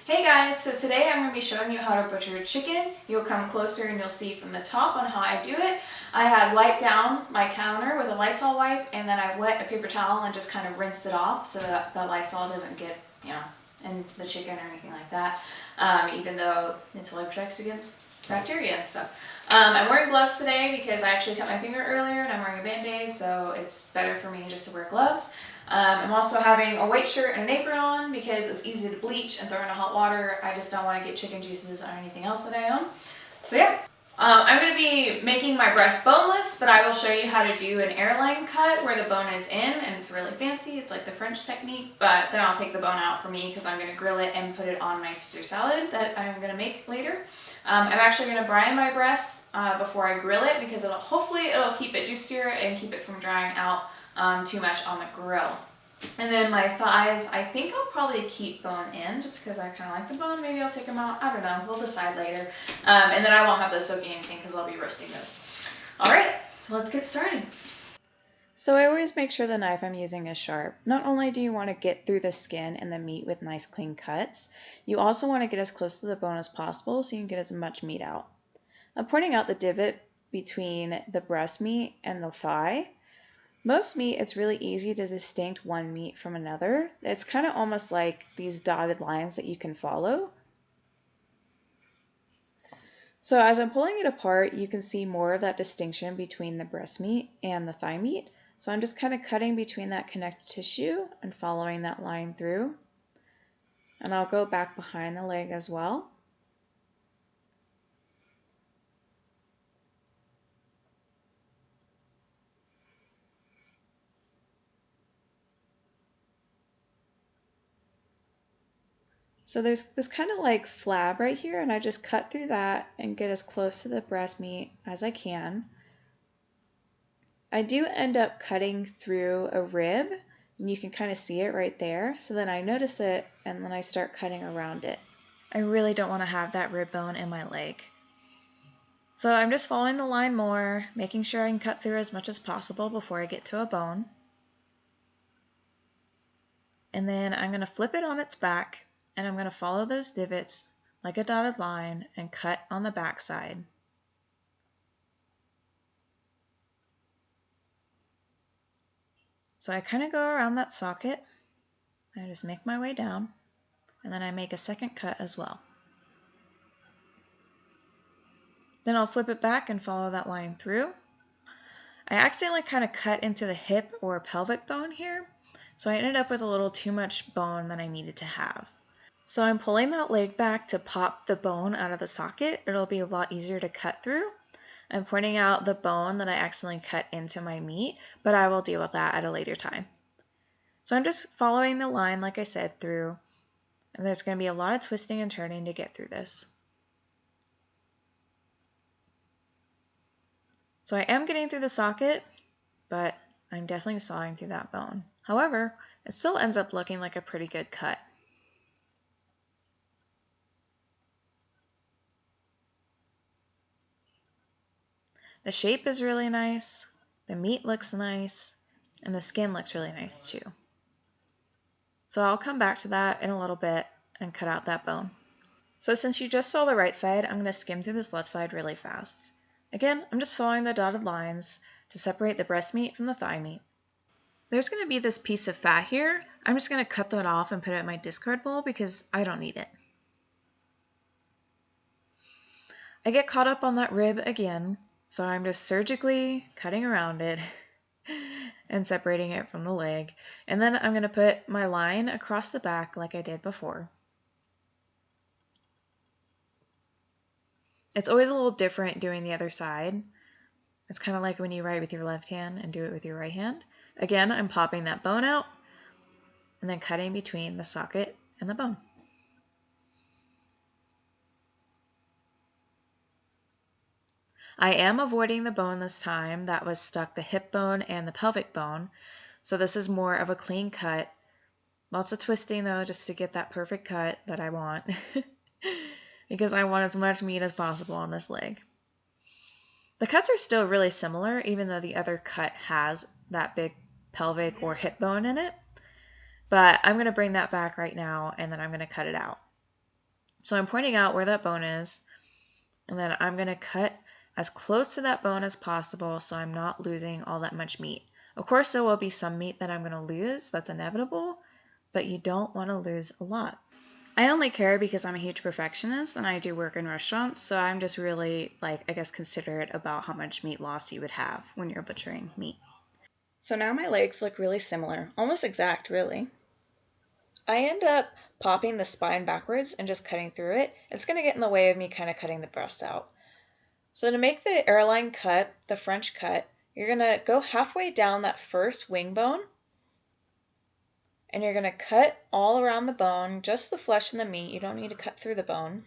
Hey guys, so today I'm going to be showing you how to butcher a chicken. You'll come closer and you'll see from the top on how I do it. I had wiped down my counter with a Lysol wipe and then I wet a paper towel and just kind of rinsed it off so that the Lysol doesn't get, in the chicken or anything like that, even though it totally protects against bacteria and stuff. I'm wearing gloves today because I actually cut my finger earlier and I'm wearing a band-aid, so it's better for me just to wear gloves. I'm also having a white shirt and an apron on because it's easy to bleach and throw into hot water. I just don't want to get chicken juices or anything else that I own. So yeah. I'm going to be making my breast boneless, but I will show you how to do an airline cut where the bone is in, and it's really fancy. It's like the French technique, but then I'll take the bone out for me because I'm going to grill it and put it on my Caesar salad that I'm going to make later. I'm actually going to brine my breasts before I grill it because hopefully it'll keep it juicier and keep it from drying out too much on the grill. And then my thighs, I think I'll probably keep bone in just because I kind of like the bone. Maybe I'll take them out. I don't know. We'll decide later. And then I won't have those soaking anything because I'll be roasting those. All right, so let's get started. So I always make sure the knife I'm using is sharp. Not only do you want to get through the skin and the meat with nice clean cuts, you also want to get as close to the bone as possible so you can get as much meat out. I'm pointing out the divot between the breast meat and the thigh. Most meat, it's really easy to distinct one meat from another. It's kind of almost like these dotted lines that you can follow. So as I'm pulling it apart, you can see more of that distinction between the breast meat and the thigh meat. So I'm just kind of cutting between that connective tissue and following that line through. And I'll go back behind the leg as well. So there's this kind of like flab right here, and I just cut through that and get as close to the breast meat as I can. I do end up cutting through a rib, and you can kind of see it right there. So then I notice it, and then I start cutting around it. I really don't want to have that rib bone in my leg. So I'm just following the line more, making sure I can cut through as much as possible before I get to a bone. And then I'm going to flip it on its back, and I'm going to follow those divots like a dotted line and cut on the back side. So I kind of go around that socket. I just make my way down, and then I make a second cut as well. Then I'll flip it back and follow that line through. I accidentally kind of cut into the hip or pelvic bone here, so I ended up with a little too much bone than I needed to have. So I'm pulling that leg back to pop the bone out of the socket. It'll be a lot easier to cut through. I'm pointing out the bone that I accidentally cut into my meat, but I will deal with that at a later time. So I'm just following the line, like I said, through, and there's going to be a lot of twisting and turning to get through this. So I am getting through the socket, but I'm definitely sawing through that bone. However, it still ends up looking like a pretty good cut. The shape is really nice, the meat looks nice, and the skin looks really nice too. So I'll come back to that in a little bit and cut out that bone. So since you just saw the right side, I'm going to skim through this left side really fast. Again, I'm just following the dotted lines to separate the breast meat from the thigh meat. There's going to be this piece of fat here. I'm just going to cut that off and put it in my discard bowl because I don't need it. I get caught up on that rib again, so I'm just surgically cutting around it and separating it from the leg. And then I'm going to put my line across the back like I did before. It's always a little different doing the other side. It's kind of like when you write with your left hand and do it with your right hand. Again, I'm popping that bone out and then cutting between the socket and the bone. I am avoiding the bone this time that was stuck, the hip bone and the pelvic bone. So this is more of a clean cut. Lots of twisting though, just to get that perfect cut that I want. Because I want as much meat as possible on this leg. The cuts are still really similar, even though the other cut has that big pelvic or hip bone in it. But I'm going to bring that back right now, and then I'm going to cut it out. So I'm pointing out where that bone is, and then I'm going to cut as close to that bone as possible so I'm not losing all that much meat. Of course, there will be some meat that I'm going to lose. That's inevitable, but you don't want to lose a lot. I only care because I'm a huge perfectionist and I do work in restaurants, so I'm just really, considerate about how much meat loss you would have when you're butchering meat. So now my legs look really similar, almost exact, really. I end up popping the spine backwards and just cutting through it. It's going to get in the way of me kind of cutting the breasts out. So to make the airline cut, the French cut, you're going to go halfway down that first wing bone, and you're going to cut all around the bone, just the flesh and the meat. You don't need to cut through the bone.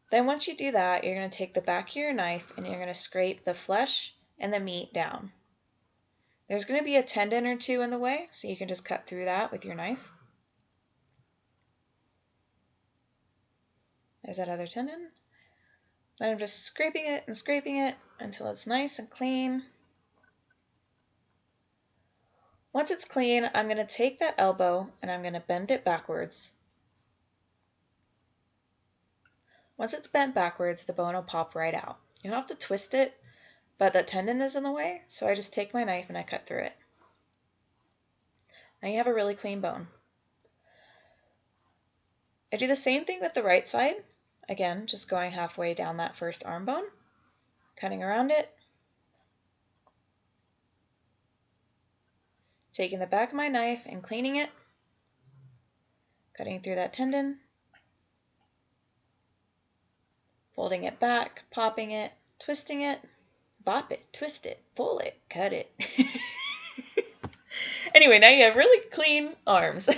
Then once you do that, you're going to take the back of your knife and you're going to scrape the flesh and the meat down. There's going to be a tendon or two in the way, so you can just cut through that with your knife. There's that other tendon. Then I'm just scraping it until it's nice and clean. Once it's clean, I'm going to take that elbow and I'm going to bend it backwards. Once it's bent backwards, the bone will pop right out. You don't have to twist it, but that tendon is in the way, so I just take my knife and I cut through it. Now you have a really clean bone. I do the same thing with the right side. Again, just going halfway down that first arm bone, cutting around it, taking the back of my knife and cleaning it, cutting through that tendon, folding it back, popping it, twisting it, bop it, twist it, pull it, cut it. Anyway, now you have really clean arms.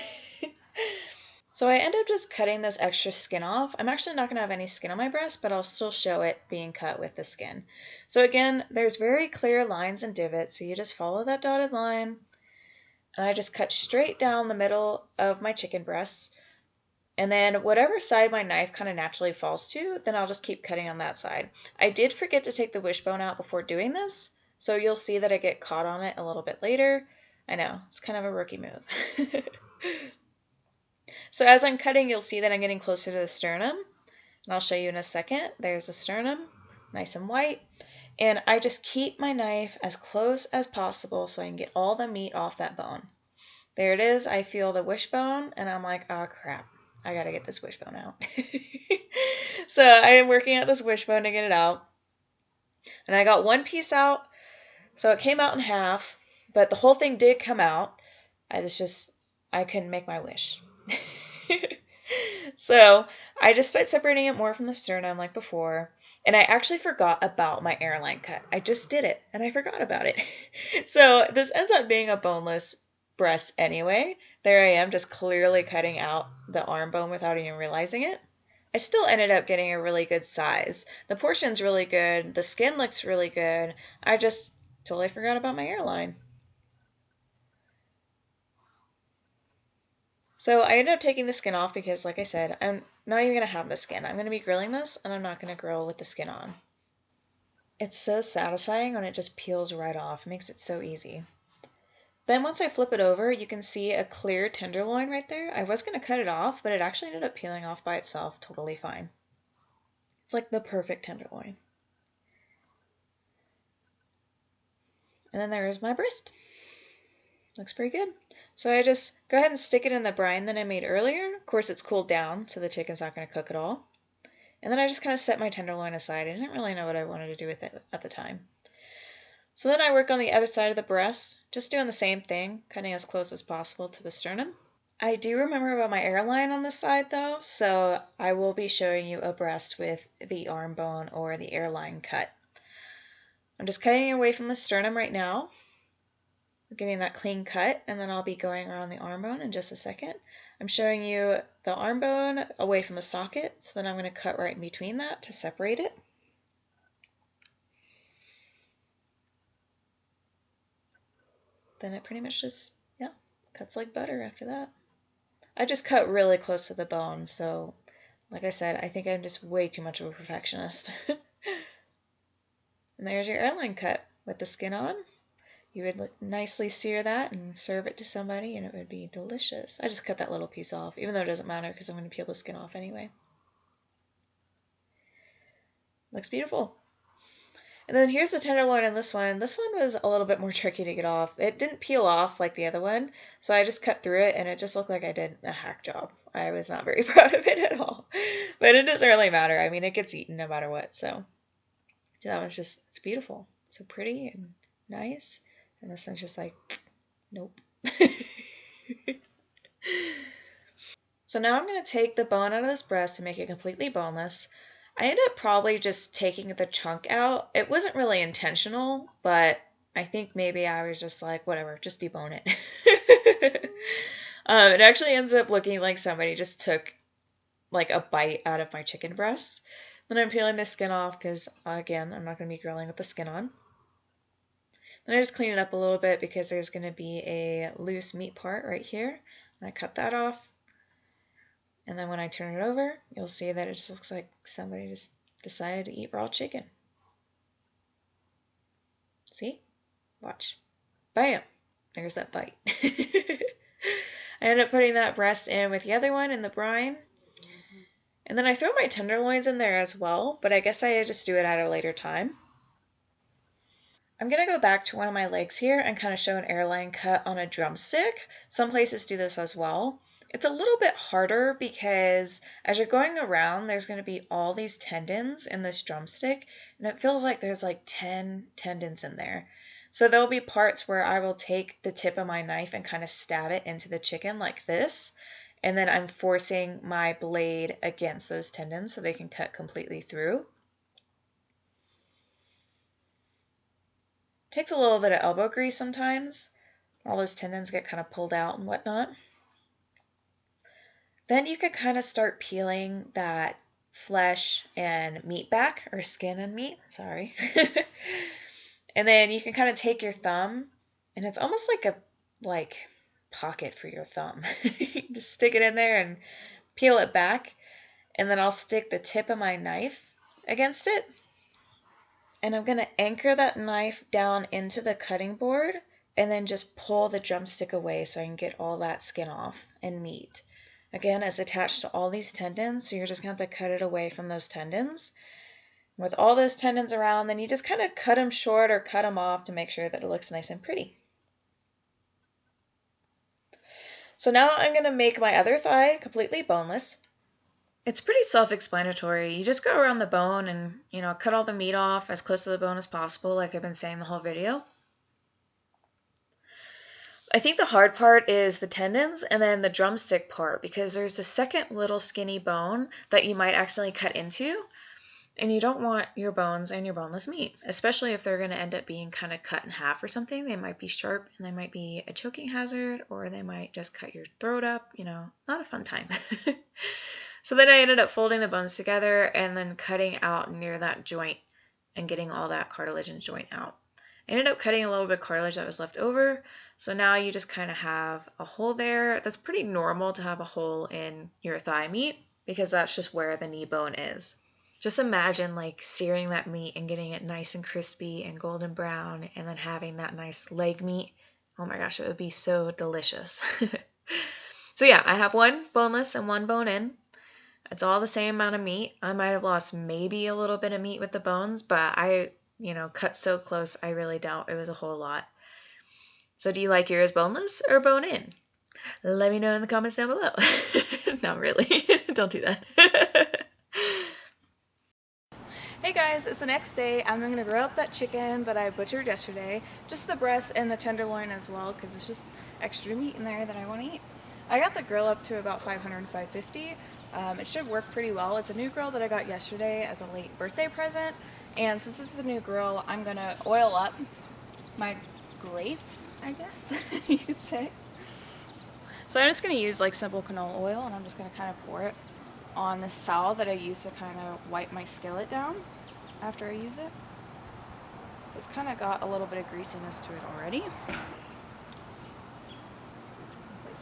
So I end up just cutting this extra skin off. I'm actually not going to have any skin on my breast, but I'll still show it being cut with the skin. So again, there's very clear lines and divots, so you just follow that dotted line. And I just cut straight down the middle of my chicken breasts. And then whatever side my knife kind of naturally falls to, then I'll just keep cutting on that side. I did forget to take the wishbone out before doing this, so you'll see that I get caught on it a little bit later. I know, it's kind of a rookie move. So as I'm cutting, you'll see that I'm getting closer to the sternum, and I'll show you in a second. There's the sternum, nice and white. And I just keep my knife as close as possible so I can get all the meat off that bone. There it is. I feel the wishbone, and I'm like, oh crap, I gotta get this wishbone out. So I am working at this wishbone to get it out. And I got one piece out, so it came out in half, but the whole thing did come out. I couldn't make my wish. So I just started separating it more from the sternum like before. And I actually forgot about my airline cut. I just did it and I forgot about it. So this ends up being a boneless breast anyway. There I am just clearly cutting out the arm bone without even realizing it. I still ended up getting a really good size. The portion's really good. The skin looks really good. I just totally forgot about my airline. So I ended up taking the skin off because, like I said, I'm not even going to have the skin. I'm going to be grilling this, and I'm not going to grill with the skin on. It's so satisfying when it just peels right off. It makes it so easy. Then once I flip it over, you can see a clear tenderloin right there. I was going to cut it off, but it actually ended up peeling off by itself totally fine. It's like the perfect tenderloin. And then there's my breast. Looks pretty good. So I just go ahead and stick it in the brine that I made earlier. Of course, it's cooled down, so the chicken's not going to cook at all. And then I just kind of set my tenderloin aside. I didn't really know what I wanted to do with it at the time. So then I work on the other side of the breast, just doing the same thing, cutting as close as possible to the sternum. I do remember about my airline on this side though, so I will be showing you a breast with the arm bone or the airline cut. I'm just cutting away from the sternum right now, getting that clean cut, and then I'll be going around the arm bone in just a second. I'm showing you the arm bone away from the socket, so then I'm going to cut right in between that to separate it. Then it pretty much just, cuts like butter after that. I just cut really close to the bone, so like I said, I think I'm just way too much of a perfectionist. And there's your airline cut with the skin on. You would nicely sear that and serve it to somebody, and it would be delicious. I just cut that little piece off, even though it doesn't matter because I'm going to peel the skin off anyway. Looks beautiful. And then here's the tenderloin in this one. This one was a little bit more tricky to get off. It didn't peel off like the other one, so I just cut through it, and it just looked like I did a hack job. I was not very proud of it at all. But it doesn't really matter. I mean, it gets eaten no matter what, so that one's just, it's beautiful. So pretty and nice. And this one's just like, nope. So now I'm going to take the bone out of this breast and make it completely boneless. I ended up probably just taking the chunk out. It wasn't really intentional, but I think maybe I was just like, whatever, just debone it. It actually ends up looking like somebody just took like a bite out of my chicken breast. Then I'm peeling the skin off because, again, I'm not going to be grilling with the skin on. Then I just clean it up a little bit because there's going to be a loose meat part right here. And I cut that off. And then when I turn it over, you'll see that it just looks like somebody just decided to eat raw chicken. See? Watch. Bam! There's that bite. I ended up putting that breast in with the other one in the brine. And then I throw my tenderloins in there as well, but I guess I just do it at a later time. I'm going to go back to one of my legs here and kind of show an airline cut on a drumstick. Some places do this as well. It's a little bit harder because as you're going around, there's going to be all these tendons in this drumstick, and it feels like there's like 10 tendons in there. So there'll be parts where I will take the tip of my knife and kind of stab it into the chicken like this, and then I'm forcing my blade against those tendons so they can cut completely through. Takes a little bit of elbow grease sometimes. All those tendons get kind of pulled out and whatnot. Then you could kind of start peeling that flesh and meat back, or skin and meat, sorry. And then you can kind of take your thumb, and it's almost like a pocket for your thumb. Just stick it in there and peel it back, and then I'll stick the tip of my knife against it. And I'm going to anchor that knife down into the cutting board and then just pull the drumstick away so I can get all that skin off and meat. Again, it's attached to all these tendons, so you're just going to have to cut it away from those tendons. With all those tendons around, then you just kind of cut them short or cut them off to make sure that it looks nice and pretty. So now I'm going to make my other thigh completely boneless. It's pretty self-explanatory. You just go around the bone and, cut all the meat off as close to the bone as possible, like I've been saying the whole video. I think the hard part is the tendons and then the drumstick part, because there's a second little skinny bone that you might accidentally cut into, and you don't want your bones and your boneless meat, especially if they're going to end up being kind of cut in half or something. They might be sharp and they might be a choking hazard, or they might just cut your throat up, not a fun time. So then I ended up folding the bones together and then cutting out near that joint and getting all that cartilage and joint out. I ended up cutting a little bit of cartilage that was left over, so now you just kind of have a hole there. That's pretty normal to have a hole in your thigh meat because that's just where the knee bone is. Just imagine searing that meat and getting it nice and crispy and golden brown and then having that nice leg meat. Oh my gosh, it would be so delicious. So yeah, I have one boneless and one bone in. It's all the same amount of meat. I might have lost maybe a little bit of meat with the bones, but I, cut so close, I really doubt it was a whole lot. So do you like yours boneless or bone in? Let me know in the comments down below. Not really. Don't do that. Hey guys, it's the next day. I'm going to grill up that chicken that I butchered yesterday. Just the breast and the tenderloin as well, because it's just extra meat in there that I want to eat. I got the grill up to about 500 and 550. It should work pretty well. It's a new grill that I got yesterday as a late birthday present. And since this is a new grill, I'm going to oil up my grates, I guess you could say. So I'm just going to use simple canola oil, and I'm just going to kind of pour it on this towel that I use to kind of wipe my skillet down after I use it. So it's kind of got a little bit of greasiness to it already. Place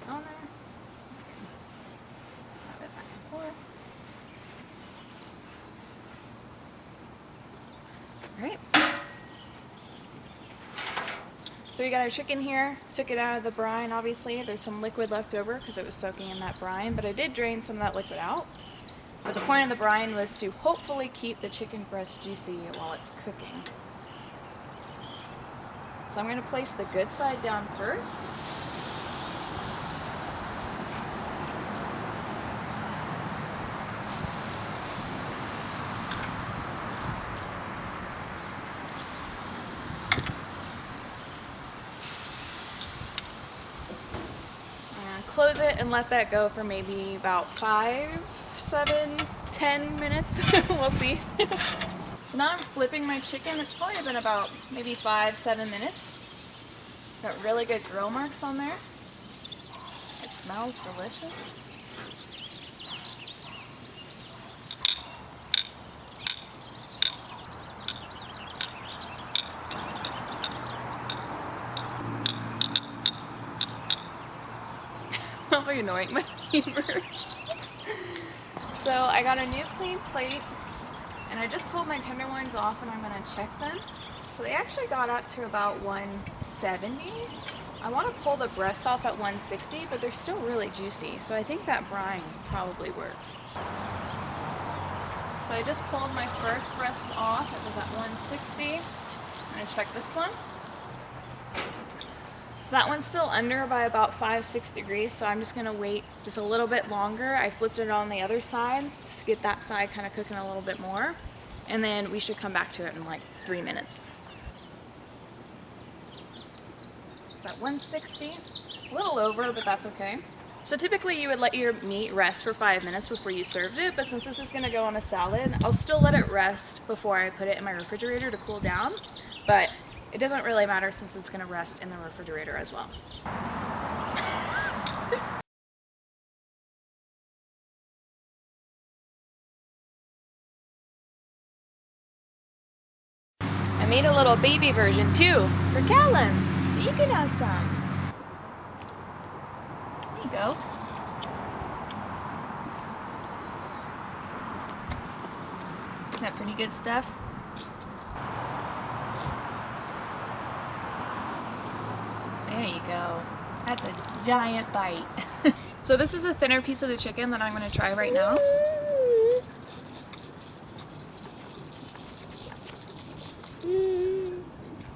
it on there. Wrap it back and forth. Alright. So we got our chicken here, took it out of the brine. Obviously there's some liquid left over because it was soaking in that brine, but I did drain some of that liquid out. But the point of the brine was to hopefully keep the chicken breast juicy while it's cooking. So I'm going to place the good side down first. Close it and let that go for maybe about 5, 7, 10 minutes. We'll see. So now I'm flipping my chicken. It's probably been about maybe 5, 7 minutes. Got really good grill marks on there. It smells delicious. Probably annoying my neighbors. So I got a new clean plate and I just pulled my tenderloins off and I'm going to check them. So they actually got up to about 170. I want to pull the breasts off at 160, but they're still really juicy. So I think that brine probably worked. So I just pulled my first breast off. It was at 160. I'm going to check this one. So that one's still under by about 5-6 degrees, so I'm just going to wait just a little bit longer. I flipped it on the other side just to get that side kind of cooking a little bit more, and then we should come back to it in like 3 minutes. It's at 160, a little over, but that's okay. So typically you would let your meat rest for 5 minutes before you served it, but since this is going to go on a salad, I'll still let it rest before I put it in my refrigerator to cool down, but it doesn't really matter since it's going to rest in the refrigerator as well. I made a little baby version too for Callum, so you can have some. There you go. Isn't that pretty good stuff? There you go. That's a giant bite. So this is a thinner piece of the chicken that I'm going to try right now.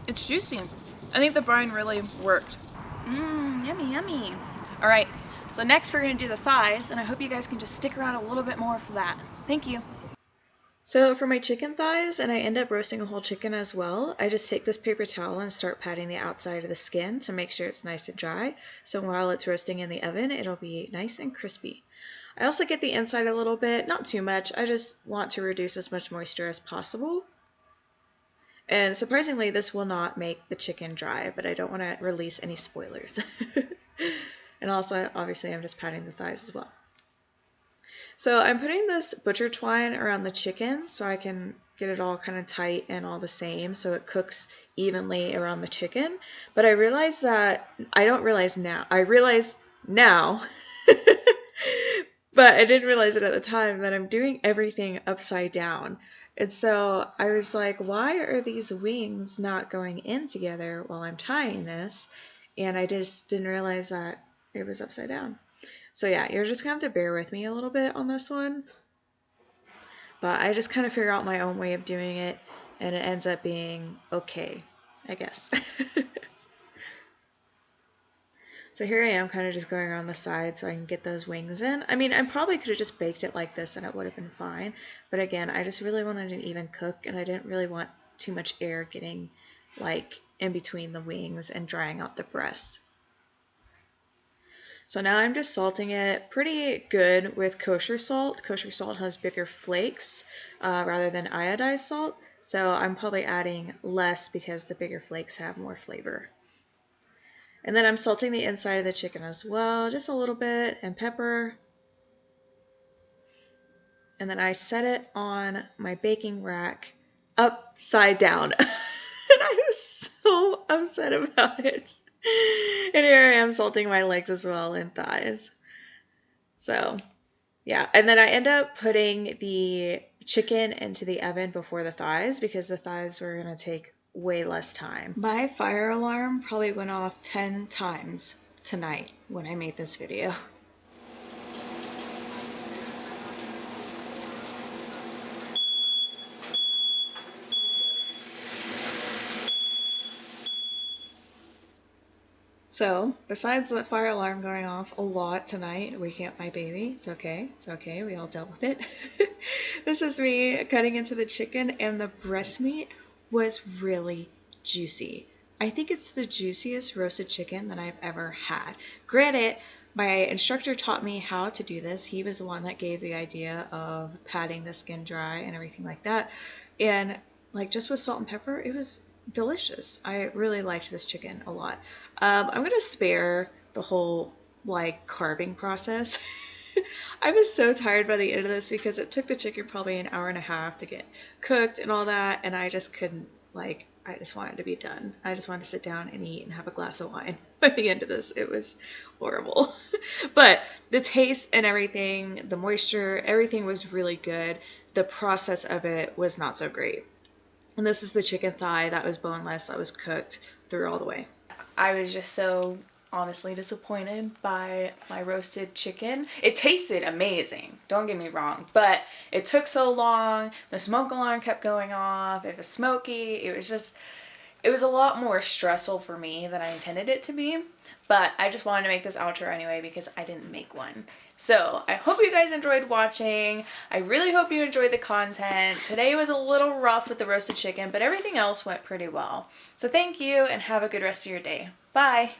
It's juicy. I think the brine really worked. Yummy, yummy. All right, so next we're going to do the thighs, and I hope you guys can just stick around a little bit more for that. Thank you. So for my chicken thighs, and I end up roasting a whole chicken as well, I just take this paper towel and start patting the outside of the skin to make sure it's nice and dry. So while it's roasting in the oven, it'll be nice and crispy. I also get the inside a little bit, not too much. I just want to reduce as much moisture as possible. And surprisingly, this will not make the chicken dry, but I don't want to release any spoilers. And also, obviously, I'm just patting the thighs as well. So I'm putting this butcher twine around the chicken so I can get it all kind of tight and all the same so it cooks evenly around the chicken. But I realize that, I realize now, but I didn't realize it at the time, that I'm doing everything upside down. And so I was like, why are these wings not going in together while I'm tying this? And I just didn't realize that it was upside down. So yeah, you're just going to have to bear with me a little bit on this one. But I just kind of figure out my own way of doing it, and it ends up being okay, I guess. So here I am kind of just going around the side so I can get those wings in. I mean, I probably could have just baked it like this and it would have been fine. But again, I just really wanted an even cook, and I didn't really want too much air getting like in between the wings and drying out the breast. So now I'm just salting it pretty good with kosher salt. Kosher salt has bigger flakes rather than iodized salt. So I'm probably adding less because the bigger flakes have more flavor. And then I'm salting the inside of the chicken as well, just a little bit, and pepper. And then I set it on my baking rack upside down. And I was so upset about it. And here I am salting my legs as well and thighs. So, yeah. And then I end up putting the chicken into the oven before the thighs because the thighs were going to take way less time. My fire alarm probably went off 10 times tonight when I made this video. So, besides the fire alarm going off a lot tonight, waking up my baby, it's okay, we all dealt with it. This is me cutting into the chicken, and the breast meat was really juicy. I think it's the juiciest roasted chicken that I've ever had. Granted, my instructor taught me how to do this. He was the one that gave the idea of patting the skin dry and everything like that. And like just with salt and pepper, it was delicious. I really liked this chicken a lot. I'm gonna spare the whole like carving process. I was so tired by the end of this because it took the chicken probably an hour and a half to get cooked and all that, and I just couldn't, like, I just wanted to be done. I just wanted to sit down and eat and have a glass of wine. By the end of this, it was horrible. But the taste and everything, the moisture, everything was really good. The process of it was not so great. And this is the chicken thigh that was boneless, that was cooked through all the way. I was just so honestly disappointed by my roasted chicken. It tasted amazing, don't get me wrong, but it took so long. The smoke alarm kept going off. It was smoky. It was a lot more stressful for me than I intended it to be. But I just wanted to make this outro anyway because I didn't make one. So I hope you guys enjoyed watching. I really hope you enjoyed the content. Today was a little rough with the roasted chicken, but everything else went pretty well. So thank you and have a good rest of your day. Bye.